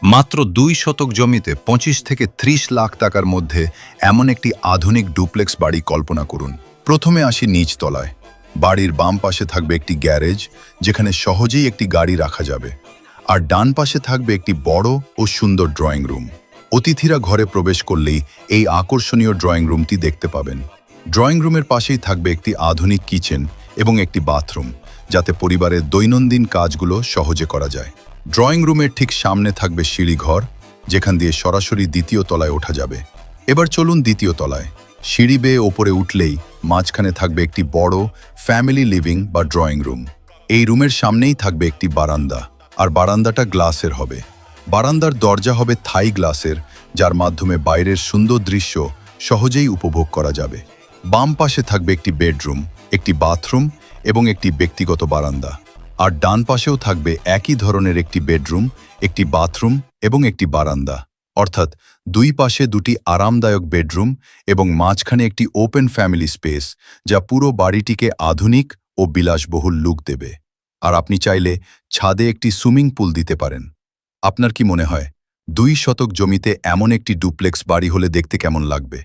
মাত্র 2 শতক জমিতে 25 থেকে 30 লাখ টাকার মধ্যে এমন একটি আধুনিক ডুপ্লেক্স বাড়ি কল্পনা করুন। প্রথমে আসি নিচ তলায়। বাড়ির বাম পাশে থাকবে একটি গ্যারেজ, যেখানে সহজেই একটি গাড়ি রাখা যাবে। আর ডান পাশে থাকবে একটি বড় ও সুন্দর ড্রয়িং রুম। অতিথিরা ঘরে প্রবেশ করলেই এই আকর্ষণীয় ড্রয়িং রুমটি দেখতে পাবেন। ড্রয়িং রুমের পাশেই থাকবে একটি আধুনিক কিচেন এবং একটি বাথরুম, যাতে পরিবারের দৈনন্দিন কাজগুলো সহজে করা যায়। ড্রয়িং রুমের ঠিক সামনে থাকবে সিঁড়িঘর, যেখান দিয়ে সরাসরি দ্বিতীয় তলায় ওঠা যাবে। এবার চলুন দ্বিতীয় তলায়। সিঁড়ি বেয়ে ওপরে উঠলেই মাঝখানে থাকবে একটি বড় ফ্যামিলি লিভিং বা ড্রয়িং রুম। এই রুমের সামনেই থাকবে একটি বারান্দা, আর বারান্দাটা গ্লাসের হবে। বারান্দার দরজা হবে থাই গ্লাসের, যার মাধ্যমে বাইরের সুন্দর দৃশ্য সহজেই উপভোগ করা যাবে। বাম পাশে থাকবে একটি বেডরুম, একটি বাথরুম এবং একটি ব্যক্তিগত বারান্দা। আর ডান পাশেও থাকবে একই ধরনের একটি বেডরুম, একটি বাথরুম এবং একটি বারান্দা। অর্থাৎ দুই পাশে দুটি আরামদায়ক বেডরুম এবং মাঝখানে একটি ওপেন ফ্যামিলি স্পেস, যা পুরো বাড়িটিকে আধুনিক ও বিলাসবহুল লুক দেবে। আর আপনি চাইলে ছাদে একটি সুইমিং পুল দিতে পারেন। আপনার কি মনে হয় 2 শতক জমিতে এমন একটি ডুপ্লেক্স বাড়ি হলে দেখতে কেমন লাগবে?